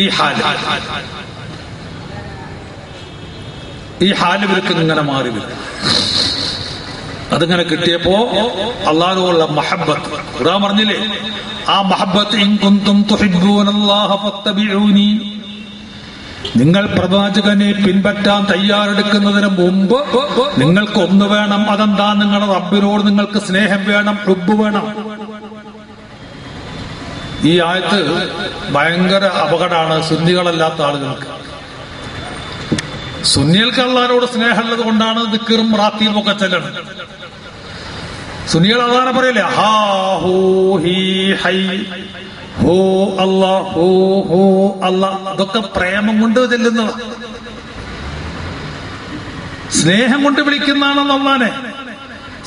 ഈ ഹാല് ഇവർക്ക് ഇങ്ങനെ മാറി വരും. അതിങ്ങനെ കിട്ടിയപ്പോ അല്ലാഹുവിനുള്ള മഹബ്ബത്ത് ഖുർആൻ പറഞ്ഞില്ലേ, ആ മഹബ്ബത്ത് ഇൻ കുന്തും തുഹിബ്ബൂനല്ലാഹ ഫത്തബിഊനി, നിങ്ങൾ പ്രവാചകനെ പിൻപറ്റാൻ തയ്യാറെടുക്കുന്നതിന് മുമ്പ് നിങ്ങൾക്ക് ഒന്ന് വേണം. അതെന്താ? നിങ്ങളുടെ റബ്ബിനോട് നിങ്ങൾക്ക് സ്നേഹം വേണം, ഹുബ്ബ് വേണം. ഈ ആയത്ത് ഭയങ്കര അപകടമാണ് സുന്നികളല്ലാത്ത ആളുകൾക്ക്. സുന്നികൾക്ക് അള്ളാഹുവിനോട് സ്നേഹമുള്ളത് കൊണ്ടാണ് ദിക്റും റാത്തീബും ഒക്കെ ചെല്ലുന്നത്. സുന്നികൾ അതാണ് പറയില്ലേ, ഹാ ഹൂ ഹീ ഹൈ ഹോ അല്ലാ ഹോ ഹോ അല്ലാ, അതൊക്കെ പ്രേമം കൊണ്ട് ചെല്ലുന്നത്, സ്നേഹം കൊണ്ട് വിളിക്കുന്നതാണെന്ന് അള്ളാനെ.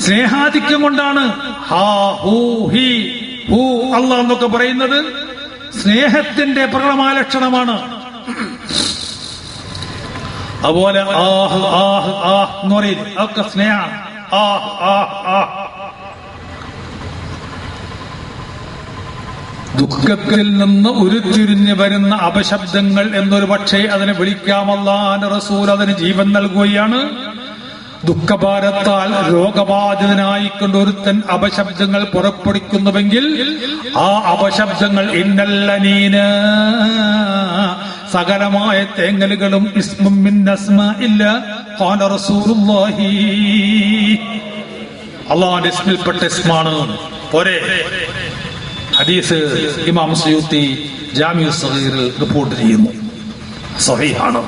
സ്നേഹാധിക്യം കൊണ്ടാണ് ഹാ ഹൂ ഹി ഹൂ അല്ലാ എന്നൊക്കെ പറയുന്നത്. സ്നേഹത്തിന്റെ പ്രകടമായ ലക്ഷണമാണ്. അതുപോലെ ആഹ് ആഹ് ആഹ് എന്ന് പറയും, അതൊക്കെ സ്നേഹം. ആഹ് ആഹ് ആഹ് ദുഃഖത്തിൽ നിന്ന് ഉരുത്തിരിഞ്ഞു വരുന്ന അപശബ്ദങ്ങൾ എന്നൊരു പക്ഷേ അതിനെ വിളിക്കാമല്ലാന്റെ റസൂൽ അതിന് ജീവൻ നൽകുകയാണ്. ദുഃഖഭാരത്താൽ രോഗബാധിതനായിക്കൊണ്ട് ഒരുത്തൻ അപശബ്ദങ്ങൾ പുറപ്പെടുവിക്കുന്നുവെങ്കിൽ ആ അപശബ്ദങ്ങൾ ഇന്നല്ലനീന, സകലമായ തേങ്ങലുകളും ഇസ്മും മിൻ അസ്മാഇല്ല ഖാല റസൂലുള്ളാഹി, അല്ലാഹുവിന്റെ ഇസ്മിൽപ്പെട്ട ഇസ്മാണ്. പോരെ, ഹദീസ് ഇമാം സുയൂത്തി ജാമിഉ സഗീറിൽ റിപ്പോർട്ട് ചെയ്യുന്നു, സ്വഹീഹാണ്.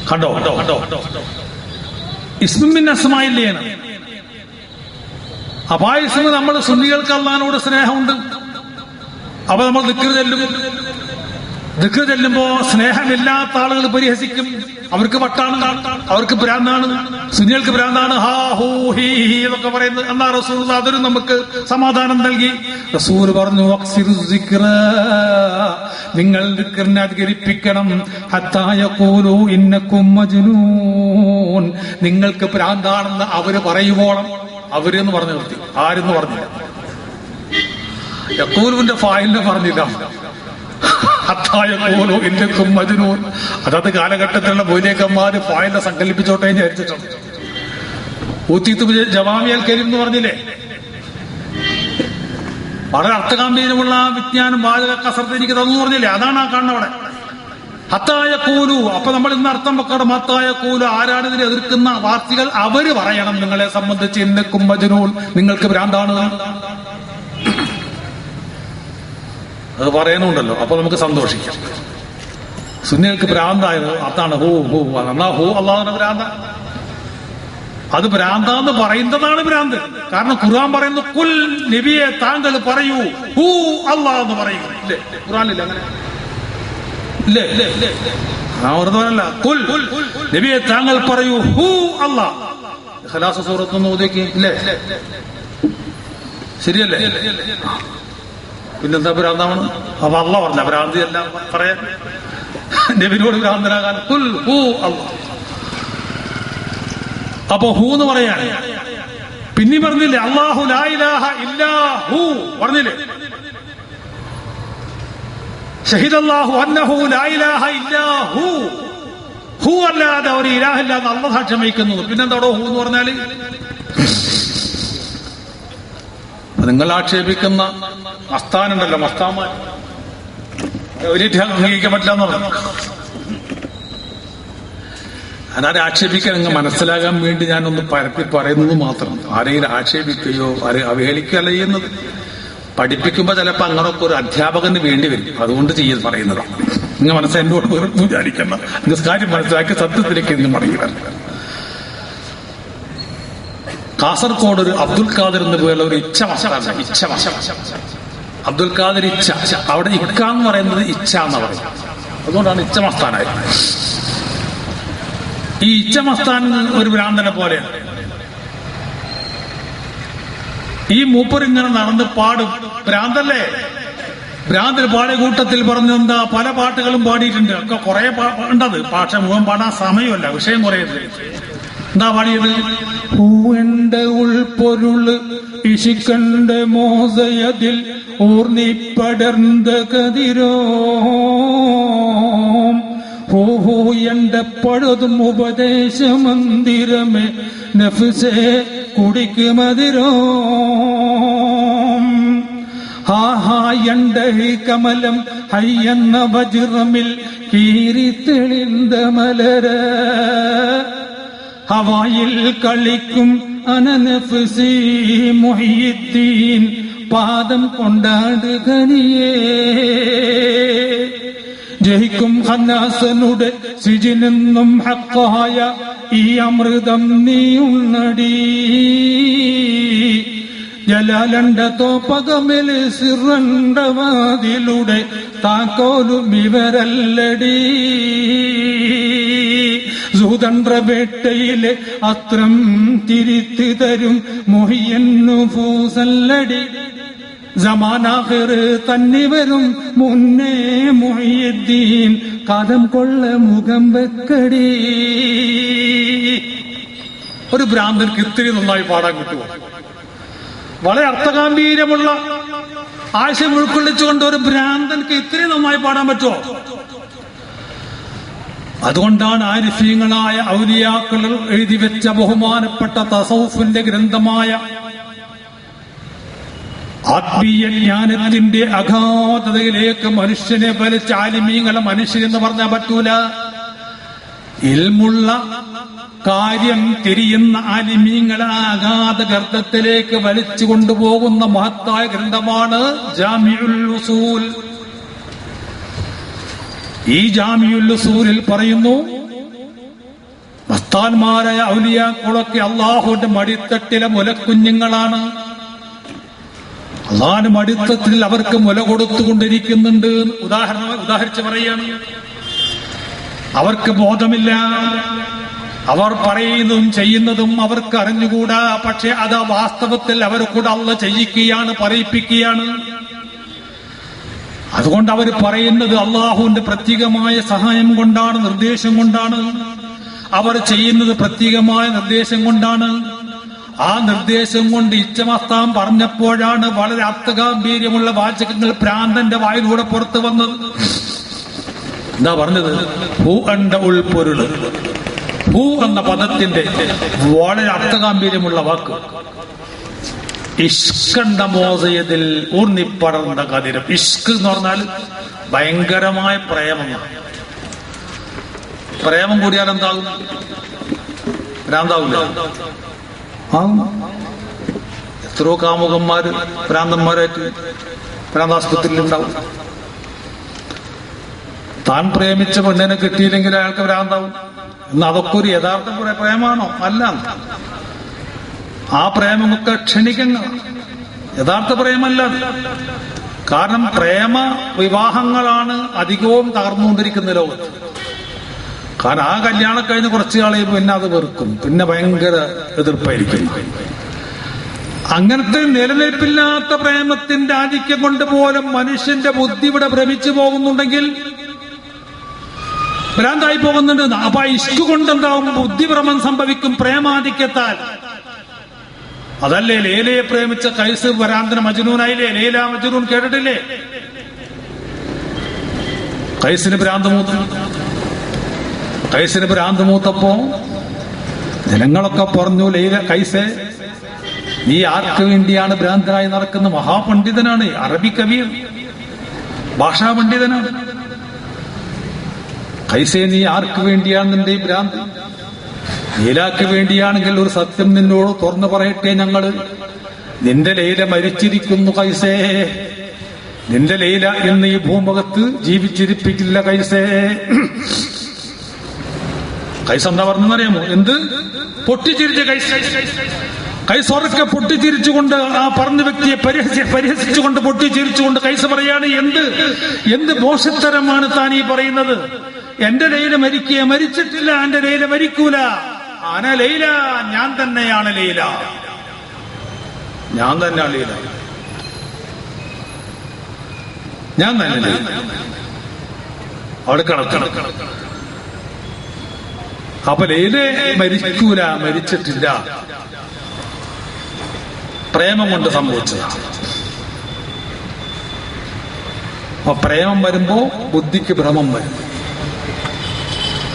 കണ്ടോ ഇസ്മും മിൻ അസ്മാഇല്ലാണ്. അപ്പൊ ആ ഇസ്മ നമ്മൾ സുന്നികൾക്ക് അല്ലാഹുവിനോട് സ്നേഹമുണ്ട്. അപ്പൊ നമ്മൾ ദിക്ർ ചെല്ലുമ്പോ സ്നേഹമില്ലാത്ത ആളുകൾ പരിഹസിക്കും. അവർക്ക് വട്ടാണ്, അവർക്ക് ഭ്രാന്താണ്, സുന്നികൾക്ക് ഭ്രാന്താണ്, ഹാ ഹൂ ഹീ ഹി എന്നൊക്കെ പറയുന്നത്. എന്നാ റസൂൽ അതൊരു നമുക്ക് സമാധാനം നൽകി. റസൂൽ പറഞ്ഞു, നിങ്ങൾ ദിക്റിനെ അധികരിപ്പിക്കണം. ഹത്താ യഖൂലു ഇന്നകും മജ്നൂൻ, നിങ്ങൾക്ക് ഭ്രാന്താണെന്ന് അവര് പറയുവോളം. അവരെന്ന് പറഞ്ഞു നിർത്തി, ആരെന്ന് പറഞ്ഞില്ല. യഖൂലുവിന്റെ ഫായിലിനെ പറഞ്ഞില്ല. ഇന്നകും മജ്നൂൻ, അതത് കാലഘട്ടത്തിലുള്ള മൗലികന്മാര് ഫായിലിനെ സങ്കല്പിച്ചോട്ടെ എന്ന് വിചാരിച്ചിട്ടുണ്ട്. ഊത്തീത്തു ജവാമിഅൽ കരീം എന്ന് പറഞ്ഞില്ലേ, വളരെ അർത്ഥഗാംഭീര്യമുള്ള വിജ്ഞാനം വാചക കസർത്ത് എനിക്ക് തന്നു പറഞ്ഞില്ലേ, അതാണ് ആ കാണുന്ന അവിടെ. ഹത്തായ കൂലു. അപ്പൊ നമ്മൾ ഇന്ന് അർത്ഥം വെക്കണം, ഹത്തായ കൂലു ആരാണ് ഇതിനെ എതിർക്കുന്ന വാർത്തകൾ? അവര് പറയണം നിങ്ങളെ സംബന്ധിച്ച് ഇന്നകും മജ്നൂൻ, നിങ്ങൾക്ക് ഭ്രാന്താണ്. അത് പറയുന്നുണ്ടല്ലോ, അപ്പൊ നമുക്ക് സന്തോഷിക്കാം. സുന്നികൾക്ക് ഭ്രാന്തായത് അതാണ്. ഹൂ ഹൂ എന്നാ ഹൂ അല്ലാഹുവിന്റെ ഭ്രാന്ത. അത് ഭ്രാന്താന്ന് പറയുന്നതാണ് ഭ്രാന്ത്. കാരണം ഖുർആൻ പറയുന്നു, കുൽ നബിയെ താങ്കൾ പറയൂ ഹൂ അല്ലാഹ് എന്ന് പറയൂ. ഇല്ലേ ഖുർആനില്ല അങ്ങനെ? ഇല്ലേ? വെറുതെയല്ല, കുൽ നബിയെ താങ്കൾ പറയൂ ഹൂ അല്ലാഹ്. ഇഖ്ലാസ് സൂറത്തൊന്ന് ഓതിക്ക്. ഇല്ലേ? ശരിയല്ലേ? പിന്നെന്താ ഭ്രാന്താണ്? അപ്പൊ അള്ളാഹ് പറഞ്ഞ ഭ്രാന്തി എല്ലാം പറയാൻ, നബിയോട് ഭ്രാന്തനാകാൻ. കുൽ ഹൂ അല്ലാഹ്. അപ്പൊ ഹൂ എന്ന് പറയാൻ പിന്നെ പറഞ്ഞില്ലേ, അല്ലാഹു ലാ ഇലാഹ ഇല്ലാ ഹൂ പറഞ്ഞില്ലേ, ഷഹിദല്ലാഹു അന്നഹു ലാ ഇലാഹ ഇല്ലാ ഹൂ. ഹൂ അല്ലാതെ ഒരു ഇലാഹില്ലാതെ അല്ലാഹ് സാക്ഷ്യം വഹിക്കുന്നു. പിന്നെന്താടോ ഹൂ എന്ന് പറഞ്ഞാല്? നിങ്ങൾ ആക്ഷേപിക്കുന്ന മസ്താനുണ്ടല്ലോ, മസ്താന്മാർ അംഗീകരിക്കാൻ പറ്റില്ല എന്ന് പറഞ്ഞു. അതാരെ ആക്ഷേപിക്കാൻ നിങ്ങൾ മനസ്സിലാകാൻ വേണ്ടി ഞാനൊന്ന് പരപ്പി പറയുന്നത് മാത്രം. ആരെയും ആക്ഷേപിക്കുകയോ ആരെയും അവഹേളിക്കുകയല്ല ചെയ്യുന്നത്. പഠിപ്പിക്കുമ്പോ ചിലപ്പോ അങ്ങനൊക്കെ ഒരു അധ്യാപകന് വേണ്ടി വരും, അതുകൊണ്ട് പറയുന്നതാണ്. നിങ്ങൾ എന്നോട് വെറുതെ വിചാരിക്കണം. നിങ്ങൾ കാര്യം മനസ്സിലാക്കി സത്യത്തിലേക്ക് നിങ്ങൾ മടങ്ങി വരണം. കാസർഗോഡ് ഒരു അബ്ദുൽ ഖാദിർ എന്ന് പോലുള്ള ഒരു ഇച്ഛ അബ്ദുൽ ഖാദിർ ഇച്ഛ. അവിടെ ഇക്ക എന്ന് പറയുന്നത് ഇച്ഛ എന്ന് പറയും, അതുകൊണ്ടാണ് ഇച്ഛ മസ്താനായത്. ഈ ഇച്ഛ മസ്താൻ ഒരു ഭ്രാന്തനെ പോലെയാണ്. ഈ മൂപ്പരിങ്ങനെ നടന്ന് പാടും. ഭ്രാന്തല്ലേ? ഭ്രാന്തന് പാടിയ കൂട്ടത്തിൽ പറഞ്ഞെന്താ, പല പാട്ടുകളും പാടിയിട്ടുണ്ട്. ഒക്കെ കുറെ ഉണ്ടത്, പക്ഷെ മുഴുവൻ പാടാൻ സമയമല്ല, വിഷയം കുറയുന്നത്. എന്താ പാടിയത്? പൂവെന്റെ ഉൾപ്പൊരുള് ഇശിക്കണ്ട മോസയതിൽ ഊർന്നിപ്പടർന്ന കതിരോ ഹോ എന്റെ പഴുതും ഉപദേശമന്ദിരമേ നഫ്സേ കുടിക്ക് മതിരോ ഹാ എന്റെ കമലം ഹയ്യെന്ന വജ്രമിൽ കീറി തെളിந்த മലര ഹവായിൽ കളിക്കും അനനഫ്സി മുഹ്യിദ്ദീൻ പാദം കൊണ്ടാടുകനിയേ ജയിക്കും ഹന്നാസനുടെ സിജിനെന്നും ഹക്കായ ഈ അമൃതം നീ ഉണ്ണടി ജലാലണ്ട തോപ്പകമില് സിറണ്ട വാതിലൂടെ താക്കോലും ഇവരല്ലടി സൂതണ്ട്രപേട്ടയിലെ അസ്ത്രം തിരിത്ത് തരും മുഹിയന്നു ഫൂസല്ലടി സമാനാഹിർ തന്നെ വരും മുന്നേ മുഹ്യിദ്ദീൻ കഥം കൊള്ള മുഖം വെക്കടി. ഒരു ഭ്രാന്തർക്ക് ഇത്തിരി നന്നായി പാടാൻ കിട്ടുമോ? വളരെ അർത്ഥഗാംഭീര്യമുള്ള ആശയം ഉൾക്കൊള്ളിച്ചുകൊണ്ട് ഒരു ഭ്രാന്തൻക്ക് ഇത്തിരി നന്നായി പാടാൻ പറ്റുമോ? അതുകൊണ്ടാണ് ആരിഫീങ്ങളായ ഔലിയാക്കൾ എഴുതി വെച്ച ബഹുമാനപ്പെട്ട തസൗഫിന്റെ ഗ്രന്ഥമായ ആത്മീയ ജ്ഞാനത്തിന്റെ അഗാധതയിലേക്ക് മനുഷ്യനെ വലിച്ച ആലിമീങ്ങളെ മനുഷ്യനെന്ന് പറഞ്ഞാൽ പറ്റൂല. ഇൽമുള്ള കാര്യം തിരിയുന്ന ആലിമീങ്ങളെ അഗാധ ഗർത്തത്തിലേക്ക് വലിച്ചു കൊണ്ടുപോകുന്ന മഹത്തായ ഗ്രന്ഥമാണ് ജാമിഉൽ ഉസൂൽ. ഈ ജാമിഉൽ ഉസൂലിൽ പറയുന്നു, മസ്താന്മാരായ ഔലിയാക്കളൊക്കെ അള്ളാഹുവിന്റെ മടിത്തട്ടിലെ മുലക്കുഞ്ഞുങ്ങളാണ്. അള്ളാഹുവിന്റെ മടിത്തട്ടിൽ അവർക്ക് മുല കൊടുത്തുകൊണ്ടിരിക്കുന്നുണ്ട്. ഉദാഹരിച്ച് പറയുകയാണ്, അവർക്ക് ബോധമില്ല, അവർ പറയുന്നതും ചെയ്യുന്നതും അവർക്ക് അറിഞ്ഞുകൂടാ. പക്ഷെ അത് വാസ്തവത്തിൽ അവർ കൂടെ അള്ളാഹ് ചെയ്യിക്കുകയാണ്, പറയിപ്പിക്കുകയാണ്. അതുകൊണ്ട് അവർ പറയുന്നത് അള്ളാഹുവിന്റെ പ്രത്യേകമായ സഹായം കൊണ്ടാണ്, നിർദ്ദേശം കൊണ്ടാണ്. അവർ ചെയ്യുന്നത് പ്രത്യേകമായ നിർദ്ദേശം കൊണ്ടാണ്. ആ നിർദ്ദേശം കൊണ്ട് ഇച്ഛമസ്താൻ പറഞ്ഞപ്പോഴാണ് വളരെ അർത്ഥഗാംഭീര്യമുള്ള വാചകങ്ങൾ ഭ്രാന്തന്റെ വായിലൂടെ പുറത്തു വന്നത്. എന്താ പറഞ്ഞത്? ഹൂ എന്റെ ഉൾപ്പൊരുള്. ഹൂ എന്ന പദത്തിന്റെ വളരെ അർത്ഥഗാംഭീര്യമുള്ള വാക്ക്. ഇഷ്കണ്ട മോസയതിൽ ഊർന്നിപ്പടർന്ന കതിരം. ഇഷ്ക് എന്ന് പറഞ്ഞാൽ ഭയങ്കരമായ പ്രേമമാണ്. പ്രേമം കൂടിയാൽ എന്താകും? ഭ്രാന്താവില്ല. എത്രയോ കാമുകന്മാര് ഭ്രാന്തന്മാരായിട്ട് ഭ്രാന്താസ്പത്രിയിൽ ഉണ്ടാവും. താൻ പ്രേമിച്ച പെണ്ണിനെ കിട്ടിയില്ലെങ്കിൽ അയാൾക്ക് ഭ്രാന്താവും. എന്നാൽ അതൊക്കെ ഒരു യഥാർത്ഥ പ്രേമാണോ? അല്ല. ആ പ്രേമമൊക്കെ ക്ഷണികങ്ങൾ, യഥാർത്ഥ പ്രേമല്ല. കാരണം പ്രേമ വിവാഹങ്ങളാണ് അധികവും തകർന്നുകൊണ്ടിരിക്കുന്ന ലോകത്ത്. കാരണം ആ കല്യാണം കഴിഞ്ഞ് കുറച്ചു കാലം പിന്നെ അത് വെറുക്കും, പിന്നെ ഭയങ്കര എതിർപ്പായിരിക്കും. അങ്ങനത്തെ നിലനിൽപ്പില്ലാത്ത പ്രേമത്തിന്റെ ആധിക്യം കൊണ്ട് പോലും മനുഷ്യന്റെ ബുദ്ധി ഇവിടെ ഭ്രമിച്ചു പോകുന്നുണ്ടെങ്കിൽ ഭ്രാന്തായി പോകുന്നുണ്ട്. അപ്പൊ ഇഷ്ക് കൊണ്ടെന്താവും? ബുദ്ധിഭ്രമം സംഭവിക്കും പ്രേമാധിക്യത്താൽ. അതല്ലേ ലൈലയെ പ്രേമിച്ച കൈസ് ഭ്രാന്തന മജ്നൂനായില്ലേ? ലൈല മജ്നൂൻ കേട്ടിട്ടില്ലേ? കൈസിന് ഭ്രാന്ത് മൂത്തപ്പോ ജനങ്ങളൊക്കെ പറഞ്ഞു, ലൈല കൈസേ, നീ ആർക്ക് വേണ്ടിയാണ് ഭ്രാന്തനായി നടക്കുന്ന? മഹാപണ്ഡിതനാണ്, അറബി കവിയും ഭാഷാ പണ്ഡിതനാണ്. കൈസേ, നീ ആർക്ക് വേണ്ടിയാണ് നിന്റെ ഈ ഭ്രാന്ത്? ലൈലാക്ക് വേണ്ടിയാണെങ്കിൽ ഒരു സത്യം നിന്നോട് തുറന്നു പറയട്ടെ, ഞങ്ങള് നിന്റെ ലൈല മരിച്ചിരിക്കുന്നു കൈസേ. നിന്റെ ലൈല എന്ന് ഈ ഭൂമുഖത്ത് ജീവിച്ചിരിപ്പിക്കില്ല കൈസേ. കൈസ് എന്താ പറഞ്ഞറിയാമോ? എന്ത് പൊട്ടിച്ചിരിച്ച കൈസൊറക്കെ പൊട്ടിച്ചിരിച്ചുകൊണ്ട് ആ പറഞ്ഞ വ്യക്തിയെ പരിഹസിച്ചുകൊണ്ട് പൊട്ടിച്ചിരിച്ചുകൊണ്ട് കൈസ് പറയാണ്, എന്ത് മോശത്തരമാണ് താൻ ഈ പറയുന്നത്? എന്റെ ലൈല മരിച്ചിട്ടില്ല, എന്റെ ലൈല മരിക്കൂല. അന ലൈല, ഞാൻ തന്നെയാണ് ലൈല, ഞാൻ തന്നെയാണ് ലൈല, ഞാൻ തന്നെ അവിടെ കിടക്കണം. അപ്പൊ ഏത് മരിക്കൂല, മരിച്ചിട്ടില്ല, പ്രേമം കൊണ്ട് സംഭവിച്ചതാണ്. അപ്പൊ പ്രേമം വരുമ്പോ ബുദ്ധിക്ക് ഭ്രമം വരും.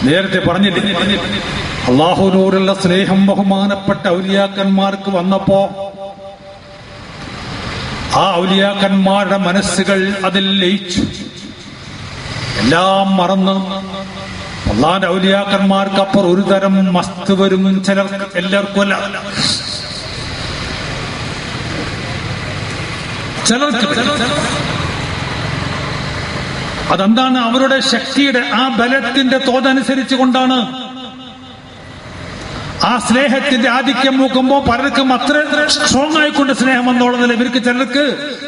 നേരത്തെ പറഞ്ഞില്ലേ, അള്ളാഹുവിനോടുള്ള സ്നേഹം ബഹുമാനപ്പെട്ട ഔലിയാക്കന്മാർക്ക് വന്നപ്പോ ആ ഔലിയാക്കന്മാരുടെ മനസ്സുകൾ അതിൽ ലയിച്ചു, എല്ലാം മറന്ന്. അള്ളാന്റെ ഔലിയാക്കന്മാർക്ക് അപ്പുറം ഒരു തരം മസ്ത് വരും ചിലർക്ക്, എല്ലാവർക്കും അല്ല, ചിലർക്ക്. അതെന്താണ്? അവരുടെ ശക്തിയുടെ ആ ബലത്തിന്റെ തോതനുസരിച്ച് കൊണ്ടാണ്. ആ സ്നേഹത്തിന്റെ ആധിക്യം നോക്കുമ്പോൾ പലർക്കും അത്ര സ്ട്രോങ് ആയിക്കൊണ്ട് സ്നേഹം വന്നോളുന്നില്ല. ഇവർക്ക് ചിലർക്ക്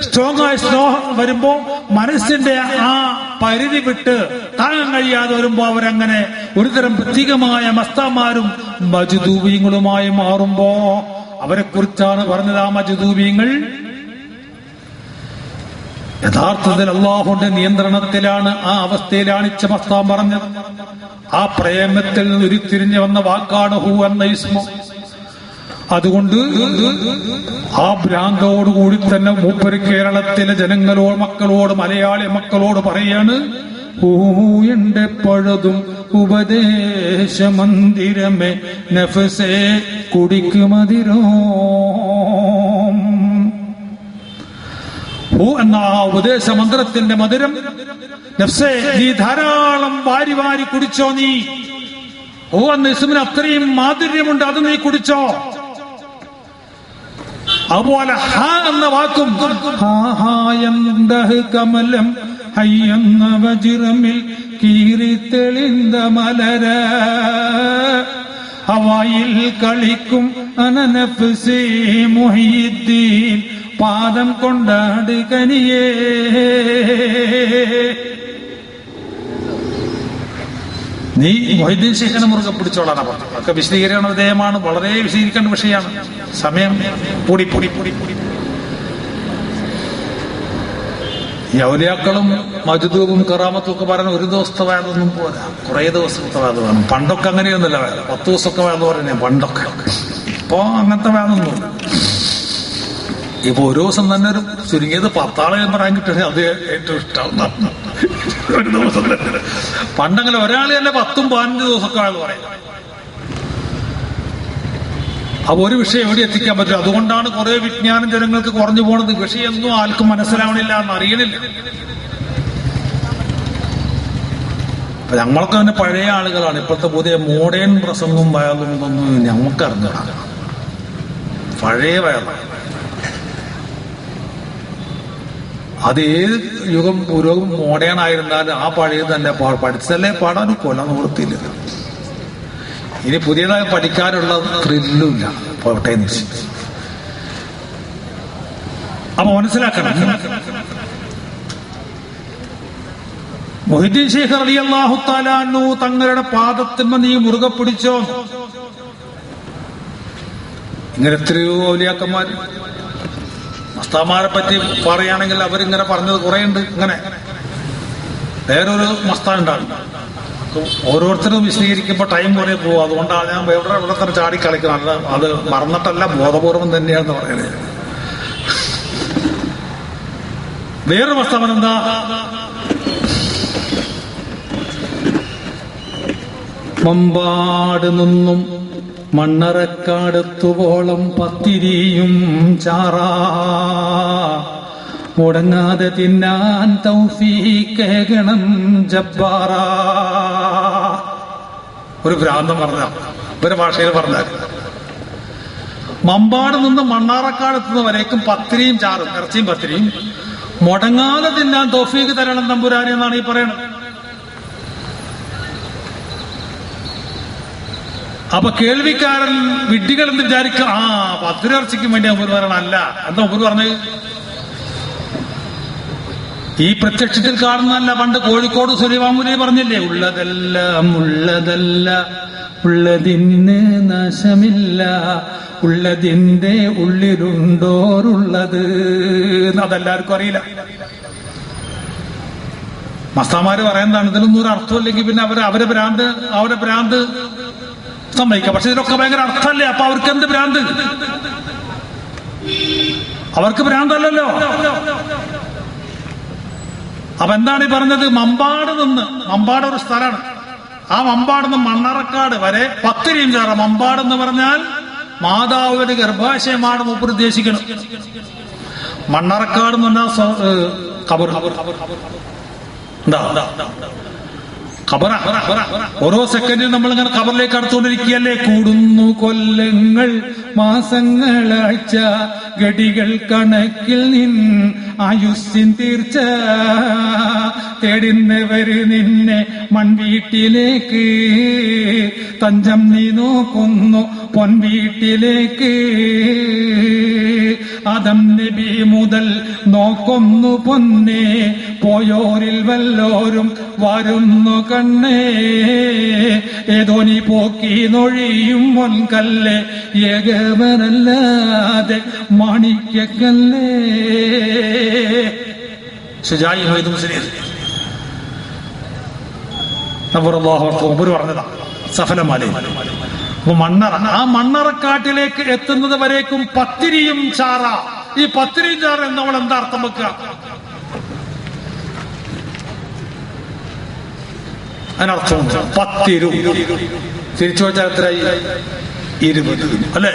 സ്ട്രോങ് ആയ സ്നേഹം വരുമ്പോ മനസ്സിന്റെ ആ പരിധി വിട്ട് താങ്ങാൻ കഴിയാതെ വരുമ്പോ അവരങ്ങനെ ഒരുതരം പ്രത്യേകമായ മസ്താന്മാരും മജ്ദൂബീങ്ങളുമായി മാറുമ്പോ അവരെ കുറിച്ചാണ് പറഞ്ഞത്. ആ മജ്ദൂബീങ്ങൾ യഥാർത്ഥത്തിൽ അള്ളാഹുവിന്റെ നിയന്ത്രണത്തിലാണ്, ആ അവസ്ഥയിലാണ് ഇച്ചമസ്താൻ പറഞ്ഞത്. ആ പ്രേമത്തിൽ നിന്ന് ഉരുത്തിരിഞ്ഞു വന്ന വാക്കാണ് ഹു എന്ന ഇസ്മു. അതുകൊണ്ട് ആ ഭ്രാന്തോടുകൂടി തന്നെ മൂപ്പര് കേരളത്തിലെ ജനങ്ങളോട്, മക്കളോട്, മലയാളി മക്കളോട് പറയാണ്, ഹൂ എന്റെ പഴതും ഉപദേശ മന്ദിരമേ നഫ്സേ കുടിക്കുമതിരോ. എന്ന ആ ഉപദേശ മന്ത്രത്തിന്റെ മധുരം നഫ്സേ നീ ധാരാളം വാരി വാരി കുടിച്ചോ. നീ ഓ എന്ന ഇസ്മിന് അത്രയും മാധുര്യമുണ്ട്, അത് നീ കുടിച്ചോ. അതുപോലെ ഹ എന്ന വാക്കും കമലം ഹയ്യെന്ന വജ്രമിൽ കീറി തെളിந்த മലര ഹവായിൽ കളിക്കും അനനഫ്സി മുഹീദ്ദീൻ പാദം കൊണ്ടാട് കനിയേ. നീ മൊഹീദ്ദീൻ ശൈഖിനെ മുറുകെ പിടിച്ചോളാണ് പറഞ്ഞത്. ഒക്കെ വിശദീകരണ വിധേയമാണ്, വളരെ വിശദീകരിക്കേണ്ട വിഷയമാണ്. സമയം പൊടി പൊടി പൊടി പൊടി. ഈ ഔലിയാക്കളും മജ്ദൂബും കറാമത്തും ഒക്കെ പറയാൻ ഒരു ദിവസത്തെ വേദമൊന്നും പോരാ, കുറെ ദിവസത്തെ വേദ വേണം. പണ്ടൊക്കെ അങ്ങനെയൊന്നുമില്ല, വേദ 10 ദിവസമൊക്കെ വേദം പറയുന്നേ പണ്ടൊക്കെ. ഇപ്പൊ അങ്ങനത്തെ വേദമൊന്നുമില്ല. ഇപ്പൊ ഒരു ദിവസം തന്നെ ഒരു ചുരുങ്ങിയത് 10 ആളെ പറയാൻ കിട്ടുന്നത് അത് ഏറ്റവും ഇഷ്ടമാണ്. ഒരു ദിവസം തന്നെ പണ്ടങ്ങനെ ഒരാൾ തന്നെ 10-15 ദിവസമൊക്കെ ആണെന്ന് പറയാം. അപ്പൊ ഒരു വിഷയം എവിടെ എത്തിക്കാൻ പറ്റും. അതുകൊണ്ടാണ് കുറെ വിജ്ഞാനം ജനങ്ങൾക്ക് കുറഞ്ഞു പോണത്. വിഷയമൊന്നും ആർക്കും മനസ്സിലാവണില്ല, എന്നറിയണില്ല. അപ്പൊ ഞങ്ങളൊക്കെ തന്നെ പഴയ ആളുകളാണ്. ഇപ്പോഴത്തെ പുതിയ മോഡേൺ പ്രസംഗവും വയലും ഇതൊന്നും ഞങ്ങൾക്ക് അറിഞ്ഞതാണ്. പഴയ വയലാണ്. അത് ഏത് യുഗം പുരോഗം മോഡേൺ ആയിരുന്നാലും ആ പഴയത് തന്നെ പഠിച്ചല്ലേ പാടാനും കൊല്ലാൻ നിവൃത്തിയില്ല. ഇനി പുതിയതായി പഠിക്കാനുള്ള ത്രില്ലുമില്ല പോട്ടെ. അപ്പൊ മനസ്സിലാക്കണം, മുഹീദ്ദീൻ ശൈഖ് റളിയല്ലാഹു തആല അൻഹു തങ്ങളുടെ പാദത്തിന്മേൽ നീ മുറുകെ പിടിച്ചോ. ഇങ്ങനെ എത്രയോ ഔലിയാക്കന്മാർ മസ്താന്മാരെ പറ്റി പറയുകയാണെങ്കിൽ അവരിങ്ങനെ പറഞ്ഞത് കുറെ ഉണ്ട്. ഇങ്ങനെ വേറൊരു മസ്താൻ ഉണ്ടാകും. ഓരോരുത്തരും വിശദീകരിക്കുമ്പോൾ ടൈം കുറെ പോകും. അതുകൊണ്ടാണ് ഞാൻ ഇവിടെ തന്നെ ചാടി കളിക്കുന്നത്. അത് മറന്നിട്ടല്ല, ബോധപൂർവം തന്നെയാണെന്ന് പറയുന്നത്. വേറൊരു മസ്താവൻ എന്താ, മമ്പാട് നിന്നും മണ്ണറക്കാടെത്തുവോളം പത്തിരിയും ചാറാ മുടങ്ങാതെ തിന്നാൻ തൗഫീഖേകണം ജബ്ബാറാ. ഒരു ഭ്രാന്തം പറഞ്ഞ ഒരു ഭാഷയിൽ പറഞ്ഞാൽ മമ്പാട് നിന്ന് മണ്ണാറക്കാടെത്തുന്നവരേക്കും പത്തിരിയും ചാറും, ഇറച്ചിയും പത്തിരിയും മുടങ്ങാതെ തിന്നാൻ തൗഫീഖ് തരണം തമ്പുരാനെ എന്നാണ് ഈ പറയുന്നത്. അപ്പൊ കേൾവിക്കാരൻ വിഡ്ഢികൾ എന്ന് വിചാരിക്കുക, ആ പത്തിരിറച്ചിക്കും വേണ്ടി ഒമ്പത് പറയണം. അല്ല, എന്താ ഒമ്പത് പറഞ്ഞത്? ഈ പ്രത്യക്ഷത്തിൽ കാണുന്നതല്ല. പണ്ട് കോഴിക്കോട് സുലൈമാമുലി പറഞ്ഞില്ലേ, ഉള്ളതെല്ലാം ഉള്ളതല്ല, ഉള്ളതിന് നാശമില്ല, ഉള്ളതിന്റെ ഉള്ളിലുണ്ടോറുള്ളത്. അതെല്ലാവർക്കും അറിയില്ല. മസ്താമാര് പറയുന്നതാണ്. ഇതിലൊന്നും ഒരു അർത്ഥമില്ലെങ്കിൽ പിന്നെ അവരെ ഭ്രാന്ത് സമ്മതിക്കാം. പക്ഷെ ഇതിലൊക്കെ ഭയങ്കര അർത്ഥമല്ലേ? അപ്പൊ അവർക്ക് എന്ത് ഭ്രാന്ത്? അവർക്ക് ഭ്രാന്തല്ലല്ലോ. അപ്പൊ എന്താണ് ഈ പറഞ്ഞത്? മമ്പാട് ഒരു സ്ഥലമാണ്. ആ മമ്പാട് നിന്ന് മണ്ണറക്കാട് വരെ 10 ഇഞ്ചാറ. മമ്പാട് എന്ന് പറഞ്ഞാൽ മാതാവിന്റെ ഗർഭാശയമാണ് മൂപ്പർ ഉദ്ദേശിക്കണം. മണ്ണറക്കാട് എന്ന് പറഞ്ഞാൽ ഖബർ. ഖബറ. ഓരോ സെക്കൻഡിൽ നമ്മളിങ്ങനെ ഖബറിലേക്ക് അടുത്തുകൊണ്ടിരിക്കുകയല്ലേ. കൂടുന്നു കൊല്ലങ്ങൾ, മാസങ്ങളാഴ്ച, ഗടികൾ കണക്കിൽ നിൻ ആയുസ്സിൻ തീർച്ച. തേടുന്നവര് നിന്നെ മൺവീട്ടിലേക്ക്, തഞ്ചം നീ നോക്കുന്നു പൊൻവീട്ടിലേക്ക്. ആദം നബി മുതൽ നോക്കുന്നു പൊന്നേ, പോയോരിൽ വല്ലോരും വരുന്നു കണ്ണേ. ഏതോ നീ പോക്കി നൊഴിയും പൊൻകല്ലേ, ഏകവനല്ലാതെ മാണിക്യക്കല്ലേ. ഷുജാഇ ഹൈദ് മുസ്ലിം പറഞ്ഞതാ സഫലമാലേ. അപ്പൊ ആ മണ്ണറക്കാട്ടിലേക്ക് എത്തുന്നത് വരേക്കും പത്തിരിയും ചാറ. ഈ പത്തിരിയും ചാറ എന്ന് നമ്മൾ എന്താ അർത്ഥം വെക്കുക? അതിനർത്ഥം പത്തിരു തിരിച്ചു വെച്ചാൽ എത്രയായി? 20 അല്ലെ?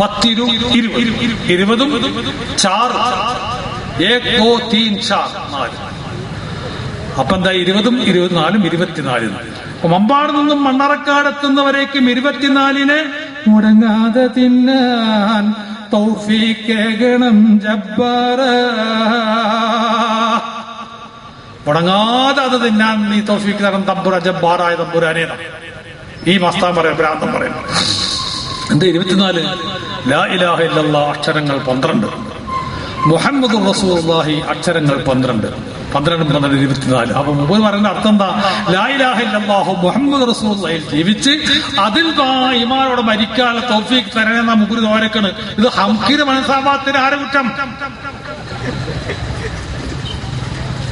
10 20 ചാറ് 1 2 3 4. അപ്പൊ എന്താ? 20 24 24. അപ്പൊ മമ്പാട് നിന്നും മണ്ണറക്കാടെത്തുന്നവരേക്കും 24 മുടങ്ങാതെ തിന്നാൻ തൗഫീഖേകണം ജബ്ബാറ. മുടങ്ങാതെ അത് തിന്നാൻ നീ തൗഫീഖ് തരണം തമ്പുര, ജബ്ബാറായ തമ്പുരാനെ. ഈ മസ്താൻ പറയാം, ഭ്രാന്തം പറയാം. എന്താ 24? ലാ ഇലാഹ ഇല്ലല്ലാഹ് അക്ഷരങ്ങൾ 12, മുഹമ്മദുർ റസൂലുള്ളാഹി അക്ഷരങ്ങൾ 12, 12 12 24. അപ്പൊ മുമ്പ് പറയുന്ന അർത്ഥം എന്താ? ലാ ഇലാഹ ഇല്ലല്ലാഹു മുഹമ്മദ് റസൂലുള്ളാഹിൽ ജീവിച്ച് അതിൽ ഈമാനോടെ മരിക്കാനുള്ള തൗഫീഖ് തരണമെന്ന മുമ്പ് തോരക്കാണ്. ഇത് ഹംകിന് മനസ്സാവാത്തിന് ആരെ കുറ്റം?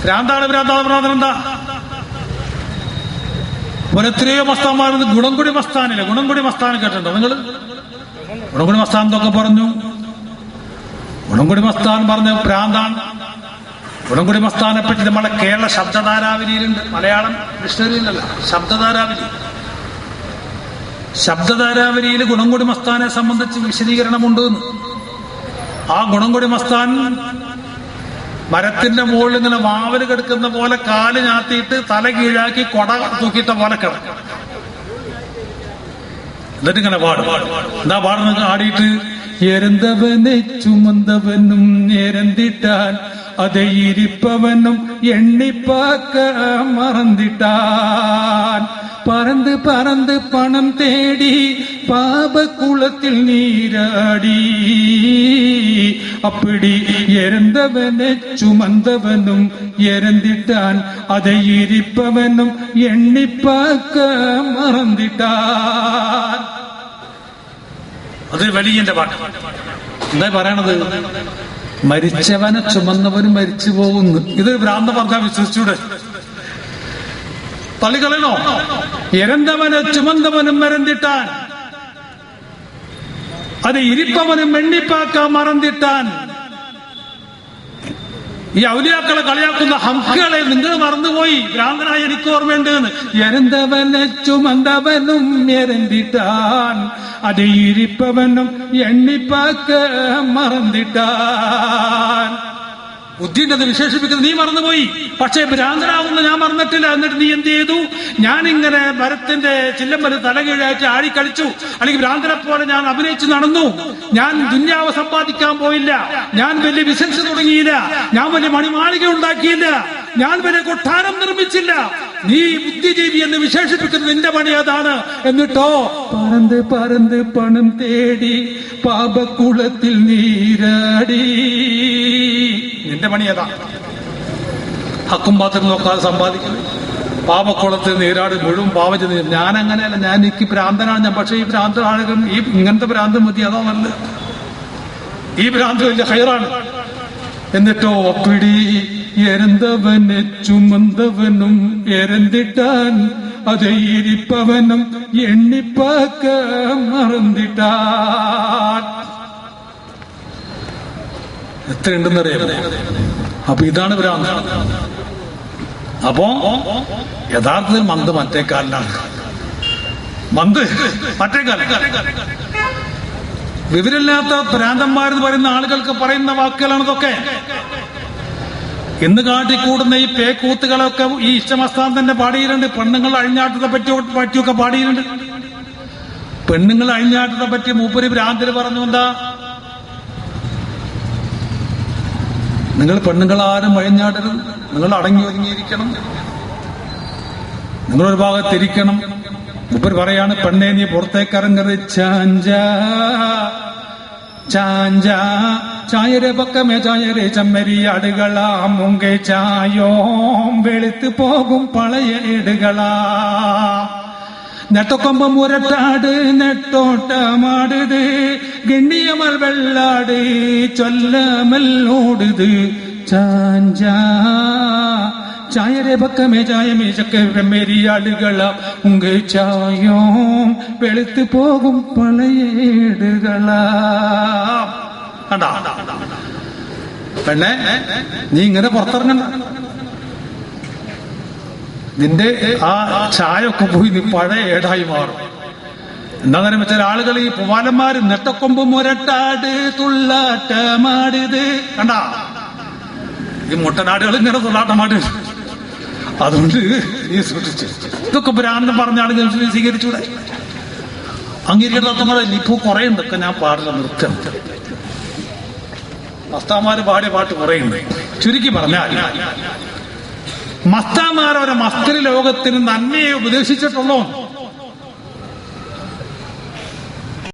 ഭ്രാന്താണ്. ഭ്രാന്തം എന്താ? എത്രയോ മസ്താന്മാർ ഗുണംകുടി മസ്താനില്ല. ഗുണംകുടി മസ്താൻ കേട്ടിട്ടുണ്ടോ നിങ്ങൾ? ഗുണംകുടി മസ്താൻ എന്തൊക്കെ പറഞ്ഞു? ഗുണംകുടി മസ്താൻ പറഞ്ഞ ഭ്രാന്താണ്. ഗുണംകുടി മസ്താനെ പറ്റി നമ്മളെ കേരള ശബ്ദധാരാവലിയിലുണ്ട്. മലയാളം ഡിക്ഷണറിയിലല്ല, ശബ്ദധാരാവലി. ശബ്ദധാരാവലിയിൽ ഗുണംകുടി മസ്താനെ സംബന്ധിച്ച് വിശദീകരണമുണ്ട്. ആ ഗുണംകുടി മസ്താൻ മരത്തിന്റെ മുകളിൽ ഇങ്ങനെ വാവല് കിടക്കുന്ന പോലെ കാല് ഞാത്തിയിട്ട് തല കീഴാക്കി കൊട തൂക്കിയിട്ട പോലെ കിടക്കും. എന്നിട്ട് ഇങ്ങനെ പാടും. എന്താ പാടുന്നത്? ആടിയിട്ട് എരന്തവനെ ചുമന്തവനും എരന്തിട്ടാൻ அதை ഇരിപ്പവനും എണ്ണിപ്പാക്ക മറന്നിട്ടാൻ. പറന്ന് പറന്ന് പണം തേടി പാപക്കുളത്തിൽ നീരാടി. അപ്പടി എരന്തവനെ ചുമന്തവനും എരന്തിട്ടാൻ அதை ഇരിപ്പവനും എണ്ണിപ്പാക്ക മറന്നിട്ടാൻ. അത് വലിയന്റെ പാട്ട്. എന്താ പറയണത്? മരിച്ചവനെ ചുമന്നവനും മരിച്ചു പോകുന്നു. ഇതൊരു ഭ്രാന്ത പറഞ്ഞാൽ വിശ്വസിച്ചൂടെ? തള്ളിക്കളയണോ? എരന്തവനെ ചുമന്നവനും മറന്നിട്ടാൻ അത് ഇരിപ്പവനും എണ്ണിപ്പാക്കാൻ മറന്നിട്ടാൻ. ഈ ഔലിയാക്കളെ കളിയാക്കുന്ന ഹംകളെ നിങ്ങൾ മറന്നുപോയി. ഭ്രാന്തനായ എനിക്ക് ഓർമ്മയുണ്ടെന്ന്. എരന്തവനെ ചുമന്തവനും എരന്തിട്ടാൻ അത് ഇരിപ്പവനും എണ്ണിപ്പാക്ക മറന്നിട്ടാൻ. ബുദ്ധിയുണ്ടെന്ന് വിശേഷിപ്പിക്കുന്നത് നീ മറന്നുപോയി. പക്ഷേ ഭ്രാന്തനാവുന്ന ഞാൻ മറന്നിട്ടില്ല. എന്നിട്ട് നീ എന്ത് ചെയ്തു? ഞാനിങ്ങനെ മരത്തിന്റെ ചില്ലമ്പല് തലകീഴായിട്ട് ആടിക്കളിച്ചു, അല്ലെങ്കിൽ ഭ്രാന്തനെ പോലെ ഞാൻ അഭിനയിച്ചു നടന്നു. ഞാൻ ദുന്യാവ് സമ്പാദിക്കാൻ പോയില്ല. ഞാൻ വലിയ ബിസിനസ് തുടങ്ങിയില്ല. ഞാൻ വലിയ മണിമാളിക ഉണ്ടാക്കിയില്ല. ഞാൻ വലിയ കൊട്ടാരം നിർമ്മിച്ചില്ല. നീ ബുദ്ധിജീവി എന്ന് വിശേഷിപ്പിക്കുന്നത് നിന്റെ പണി അതാണ്. എന്നിട്ടോ പറന്ന് പറന്ന് പണം തേടി പാപക്കുളത്തിൽ നീരാടി. നിന്റെ പണി അതാ. ഹക്കും പാത്രം നോക്കാതെ സമ്പാദിക്കുന്നു. പാപക്കുളത്തിൽ നീരാടി മുഴുവൻ പാപം ചെയ്ത്. ഞാൻ അങ്ങനെയല്ല. ഞാൻ എനിക്ക് ഭ്രാന്തനാണ് ഞാൻ. പക്ഷെ ഈ ഭ്രാന്തനാണെങ്കിലും ഈ ഇങ്ങനത്തെ ഭ്രാന്ത് മതി. അതാ നല്ലത്. ഈ ഭ്രാന്ത് വലിയ ഹൈറാണ്. എന്നിട്ടോ അപ്പിടി എരന്തവനെ ചുമന്തവനും എരന്തിട്ടാൻ அதை இருப்பவனும் எண்ணி பார்க்க മറന്നിട്ടാൻ. എത്രയുണ്ടെന്നറിയാം. അപ്പൊ ഇതാണ് ഭ്രാന്ത്. അപ്പോ യഥാർത്ഥത്തിൽ മന്ത് മറ്റേ കാലിലാണ്. മന്ത് മറ്റേ കാലം. വിവരമില്ലാത്ത ഭ്രാന്തന്മാരെന്ന് പറയുന്ന ആളുകൾക്ക് പറയുന്ന വാക്കുകളാണ് ഇതൊക്കെ. ഇന്ന് കാട്ടിക്കൂടുന്ന ഈ പേക്കൂത്തുകളൊക്കെ ഈ ഇഷ്ടമസ്ഥാൻ തന്നെ പാടിയിട്ടുണ്ട്. പെണ്ണുങ്ങൾ അഴിഞ്ഞാട്ടത്തെ പറ്റിയൊക്കെ പാടിയിട്ടുണ്ട്. പെണ്ണുങ്ങൾ അഴിഞ്ഞാട്ടത്തെ പറ്റി മൂപ്പര് ഭ്രാന്തിൽ പറഞ്ഞു എന്താ, നിങ്ങൾ പെണ്ണുങ്ങളാരും അഴിഞ്ഞാടരുത്, നിങ്ങൾ അടങ്ങി ഒതുങ്ങിയിരിക്കണം, നിങ്ങളൊരു ഭാഗത്തിരിക്കണം. മൂപ്പര് പറയാണ്, പെണ്ണെ നീ പുറത്തേക്ക് ഇറങ്ങരുത്. ചാഞ്ച ചായരെ പക്കമേ ചായരെ ചമ്മരിയാടുകളാ മുങ്കെ ചായോം വെളുത്തു പോകും പളയേടുകളാ. നെട്ടക്കൊമ്പ മുരട്ടാട് നെട്ടോട്ടമാടുത് ഗണ്ണിയമൽ വെള്ളാട് ചൊല്ലമല്ലോടുത്. ചാഞ്ച ചായരെ പക്കമേ ചായമേ ചക്കരമേരിയാടുകളാ മുങ്കെ ചായോം വെളുത്തു പോകും പളയേടുകളാ. കണ്ടാ പെണ്ണെ, നീ ഇങ്ങനെ പുറത്തിറങ്ങണ്ട. നിന്റെ ആ ചായൊക്കെ പോയി നീ പഴയ ഏടായി മാറും. എന്താ പറയുക, ചില ആളുകൾ ഈ പൂവാലന്മാര് നെട്ടക്കൊമ്പ് മുരട്ടാട് തുള്ളാട്ടമാടിത് കണ്ടാ, ഈ മുട്ടനാടുകൾ ഇങ്ങനെ തുള്ളാട്ടമാട്. അതുകൊണ്ട് നീ സൂക്ഷിച്ചു. ഇതൊക്കെ ഭ്രാന്തം പറഞ്ഞ ആളുകൾ സ്വീകരിച്ചൂടെ? അംഗീകരിക്കാത്ത ഇപ്പൊ കുറെ ഉണ്ടൊക്കെ ഞാൻ പാടില്ല, നൃത്തം മസ്താമാര് പാടിയ പാട്ട് കുറയുണ്ട്. ചുരുക്കി പറഞ്ഞാൽ മസ്താമാരവരെ മസ്തരി ലോകത്തിന് നന്മയെ ഉപദേശിച്ചിട്ടുള്ളൂ.